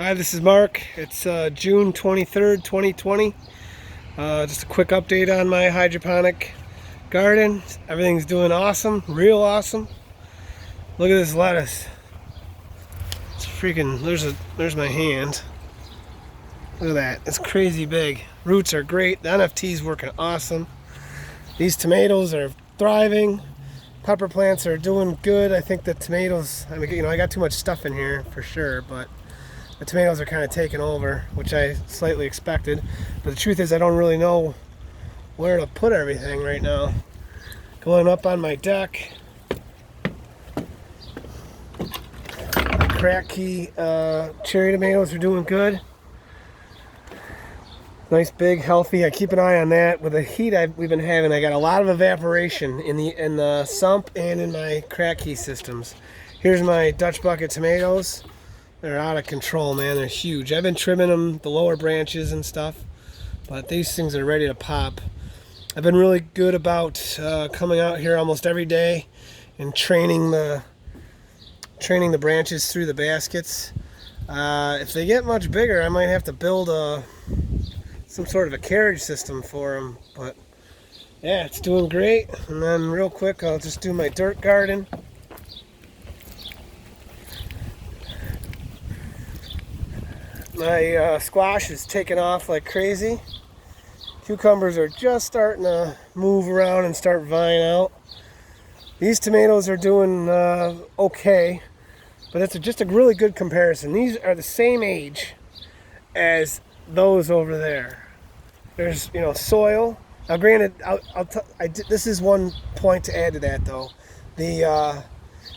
Hi, this is Mark. It's June 23rd, 2020. Just a quick update on my hydroponic garden. Everything's doing awesome, real awesome. Look at this lettuce. It's freaking, there's my hand. Look at that, it's crazy big. Roots are great, the NFT's working awesome. These tomatoes are thriving. Pepper plants are doing good. I think the tomatoes, I got too much stuff in here for sure, but the tomatoes are kind of taking over, which I slightly expected. But the truth is I don't really know where to put everything right now. Going up on my deck, the crack key cherry tomatoes are doing good. Nice, big, healthy. I keep an eye on that. With the heat we've been having, I got a lot of evaporation in the sump and in my crack key systems. Here's my Dutch bucket tomatoes. They're out of control, man. They're huge. I've been trimming them, the lower branches and stuff, but these things are ready to pop. I've been really good about coming out here almost every day and training the branches through the baskets. If they get much bigger, I might have to build some sort of a carriage system for them. But yeah, it's doing great. And then real quick, I'll just do my dirt garden. My squash is taking off like crazy. Cucumbers are just starting to move around and start vying out. These tomatoes are doing okay, but it's just a really good comparison. These are the same age as those over there. There's, soil. Now granted, this is one point to add to that though. The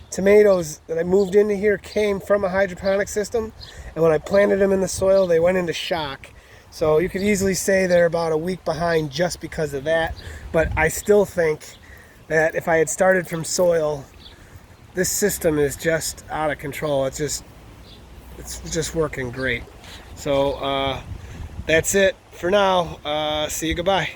tomatoes that I moved into here came from a hydroponic system, and when I planted them in the soil, they went into shock. So you could easily say they're about a week behind just because of that. But I still think that if I had started from soil, this system is just out of control. It's just working great. So that's it for now. See you. Goodbye.